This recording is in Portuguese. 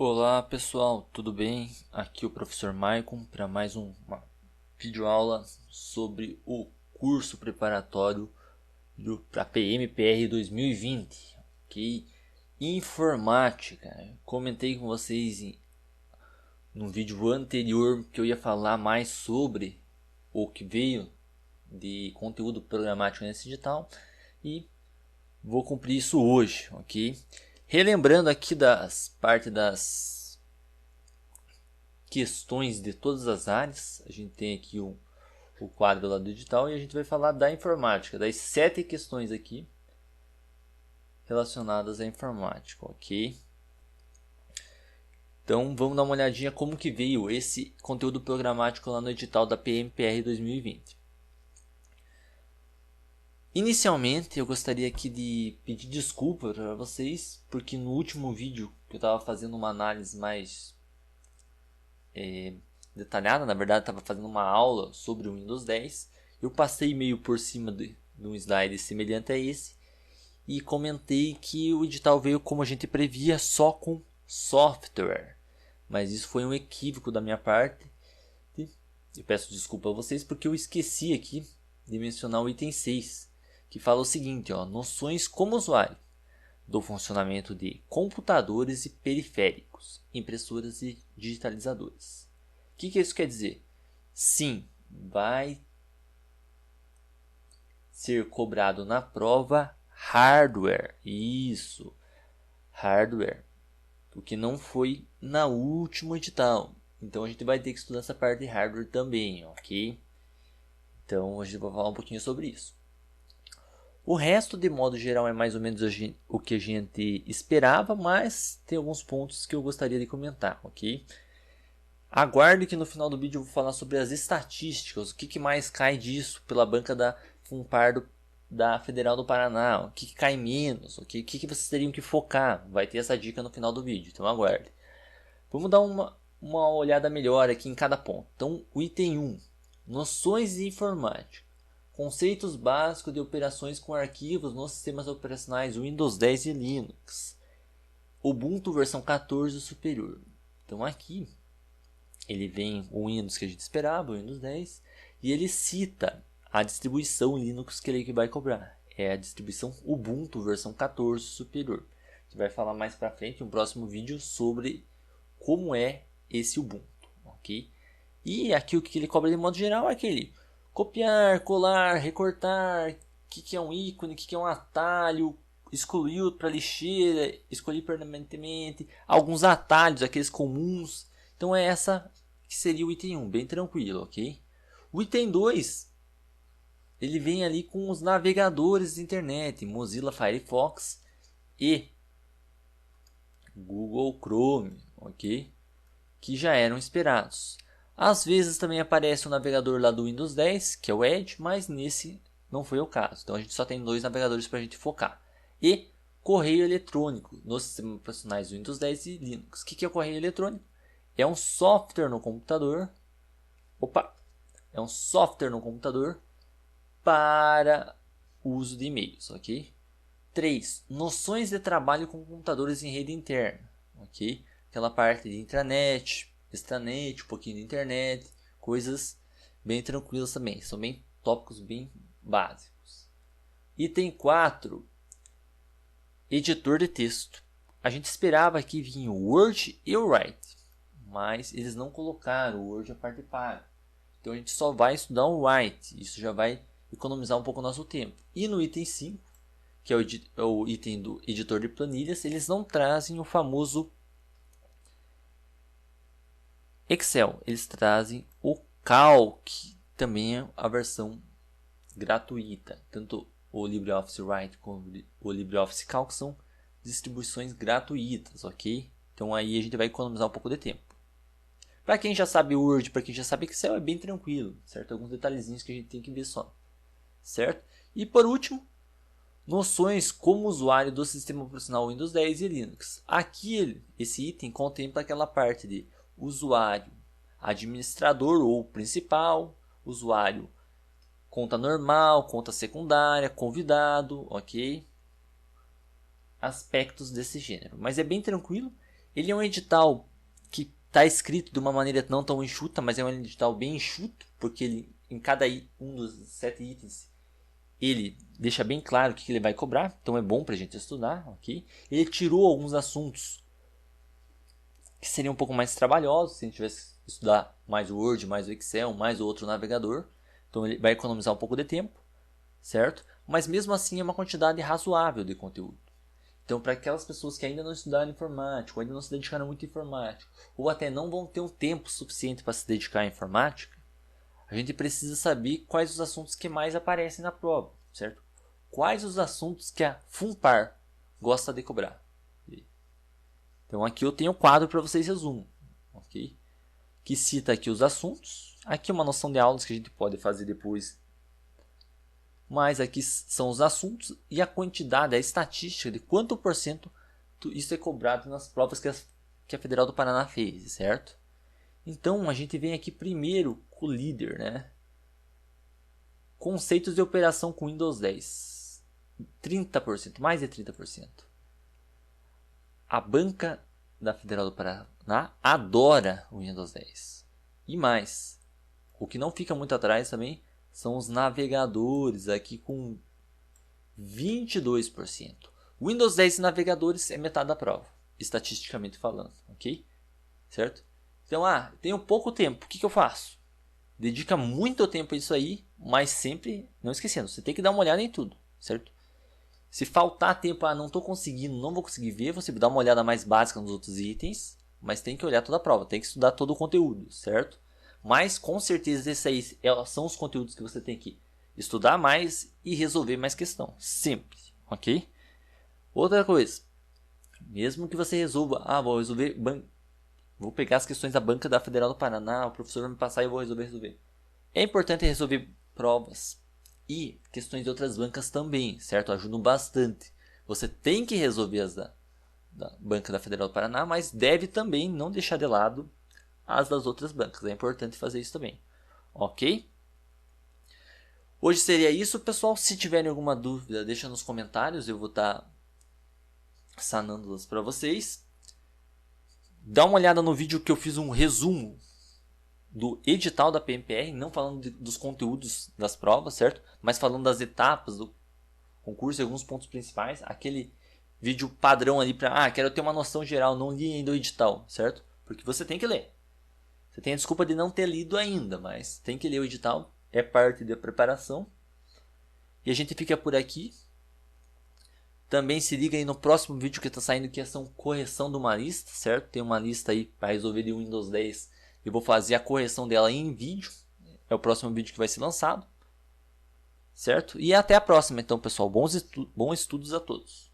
Olá pessoal, tudo bem? Aqui é o professor Maicon para mais uma videoaula sobre o curso preparatório para PMPR 2020, ok? Informática. Comentei com vocês no vídeo anterior que eu ia falar mais sobre o que veio de conteúdo programático nesse edital e vou cumprir isso hoje, ok? Relembrando aqui das partes das questões de todas as áreas. A gente tem aqui o quadro lá do edital e a gente vai falar da informática, das 7 questões aqui relacionadas à informática, ok? Então vamos dar uma olhadinha como que veio esse conteúdo programático lá no edital da PMPR 2020. Inicialmente eu gostaria aqui de pedir desculpa para vocês, porque no último vídeo que eu estava fazendo uma análise mais detalhada, na verdade estava fazendo uma aula sobre o Windows 10, eu passei meio por cima de um slide semelhante a esse e comentei que o edital veio como a gente previa, só com software, mas isso foi um equívoco da minha parte. Eu peço desculpa a vocês porque eu esqueci aqui de mencionar o item 6, que fala o seguinte, noções como usuário do funcionamento de computadores e periféricos, impressoras e digitalizadores. O que isso quer dizer? Sim, vai ser cobrado na prova hardware. Isso, hardware. O que não foi na última edital. Então a gente vai ter que estudar essa parte de hardware também, ok? Então a gente vai falar um pouquinho sobre isso. O resto, de modo geral, é mais ou menos o que a gente esperava, mas tem alguns pontos que eu gostaria de comentar, ok? Aguarde que no final do vídeo eu vou falar sobre as estatísticas, o que mais cai disso pela banca da FUNPAR da Federal do Paraná, o que cai menos, okay? O que vocês teriam que focar, vai ter essa dica no final do vídeo, então aguarde. Vamos dar uma olhada melhor aqui em cada ponto. Então, o item 1, noções de informática. Conceitos básicos de operações com arquivos nos sistemas operacionais Windows 10 e Linux. Ubuntu versão 14 superior. Então aqui ele vem o Windows que a gente esperava, o Windows 10, e ele cita a distribuição Linux que ele vai cobrar. É a distribuição Ubuntu versão 14 superior. A gente vai falar mais para frente em um próximo vídeo sobre como é esse Ubuntu, ok? E aqui o que ele cobra de modo geral é aquele copiar, colar, recortar, o que é um ícone, o que é um atalho, excluir para lixeira, escolher permanentemente, alguns atalhos, aqueles comuns. Então é essa que seria o item 1, bem tranquilo, ok? O item 2, ele vem ali com os navegadores de internet, Mozilla Firefox e Google Chrome, ok? Que já eram esperados. Às vezes também aparece o navegador lá do Windows 10, que é o Edge, mas nesse não foi o caso. Então a gente só tem 2 navegadores para a gente focar. E correio eletrônico nos sistemas operacionais Windows 10 e Linux. O que é o correio eletrônico? É um software no computador. É um software no computador para uso de e-mails, ok? 3. Noções de trabalho com computadores em rede interna, ok? Aquela parte de intranet, extranet, um pouquinho de internet, coisas bem tranquilas também. São bem tópicos bem básicos. Item 4. Editor de texto. A gente esperava que vinha o Word e o Write, mas eles não colocaram o Word a parte paga. Então a gente só vai estudar o Write. Isso já vai economizar um pouco o nosso tempo. E no item 5, que é o item do editor de planilhas, eles não trazem o famoso Excel, eles trazem o Calc, também é a versão gratuita. Tanto o LibreOffice Write como o LibreOffice Calc são distribuições gratuitas, ok? Então aí a gente vai economizar um pouco de tempo. Para quem já sabe Word, para quem já sabe Excel, é bem tranquilo, certo? Alguns detalhezinhos que a gente tem que ver só, certo? E por último, noções como usuário do sistema operacional Windows 10 e Linux. Aqui esse item contempla aquela parte de usuário administrador ou principal, usuário conta normal, conta secundária, convidado, ok? Aspectos desse gênero. Mas é bem tranquilo Ele é um edital que está escrito de uma maneira não tão enxuta, mas é um edital bem enxuto, porque ele, em cada um dos 7 itens, ele deixa bem claro o que ele vai cobrar, então é bom para a gente estudar, ok? Ele tirou alguns assuntos que seriam um pouco mais trabalhosos, se a gente tivesse que estudar mais o Word, mais o Excel, mais o outro navegador, então ele vai economizar um pouco de tempo, certo? Mas mesmo assim é uma quantidade razoável de conteúdo. Então, para aquelas pessoas que ainda não estudaram informática, ou ainda não se dedicaram muito à informática, ou até não vão ter um tempo suficiente para se dedicar à informática, a gente precisa saber quais os assuntos que mais aparecem na prova, certo? Quais os assuntos que a FUNPAR gosta de cobrar. Então, aqui eu tenho um quadro para vocês resumo, ok? Que cita aqui os assuntos. Aqui uma noção de aulas que a gente pode fazer depois. Mas aqui são os assuntos e a quantidade, a estatística de quanto por cento isso é cobrado nas provas que a Federal do Paraná fez, certo? Então a gente vem aqui primeiro com o líder, né? Conceitos de operação com Windows 10. 30%, mais de 30%. A banca da Federal do Paraná adora o Windows 10. E mais, o que não fica muito atrás também são os navegadores aqui com 22%. Windows 10 e navegadores é metade da prova, estatisticamente falando, ok? Certo? Então, tenho pouco tempo, o que eu faço? Dedica muito tempo a isso aí, mas sempre, não esquecendo, você tem que dar uma olhada em tudo, certo? Se faltar tempo, não estou conseguindo, não vou conseguir ver, você dá uma olhada mais básica nos outros itens, mas tem que olhar toda a prova, tem que estudar todo o conteúdo, certo? Mas com certeza esses aí são os conteúdos que você tem que estudar mais e resolver mais questão, sempre, ok? Outra coisa, mesmo que você resolva, vou pegar as questões da banca da Federal do Paraná, o professor vai me passar e eu vou resolver. É importante resolver provas e questões de outras bancas também, certo? Ajudam bastante. Você tem que resolver as da banca da Federal do Paraná, mas deve também não deixar de lado as das outras bancas. É importante fazer isso também, ok? Hoje seria isso, pessoal. Se tiverem alguma dúvida, deixa nos comentários, eu vou estar sanando-las para vocês. Dá uma olhada no vídeo que eu fiz um resumo do edital da PMPR, não falando dos conteúdos das provas, certo? Mas falando das etapas do concurso e alguns pontos principais. Aquele vídeo padrão ali para, quero ter uma noção geral, não li ainda o edital, certo? Porque você tem que ler. Você tem a desculpa de não ter lido ainda, mas tem que ler o edital, é parte da preparação. E a gente fica por aqui. Também se liga aí no próximo vídeo que está saindo, que é a correção de uma lista, certo? Tem uma lista aí para resolver de Windows 10. Eu vou fazer a correção dela em vídeo. É o próximo vídeo que vai ser lançado, certo? E até a próxima, então, pessoal. Bons estudos a todos.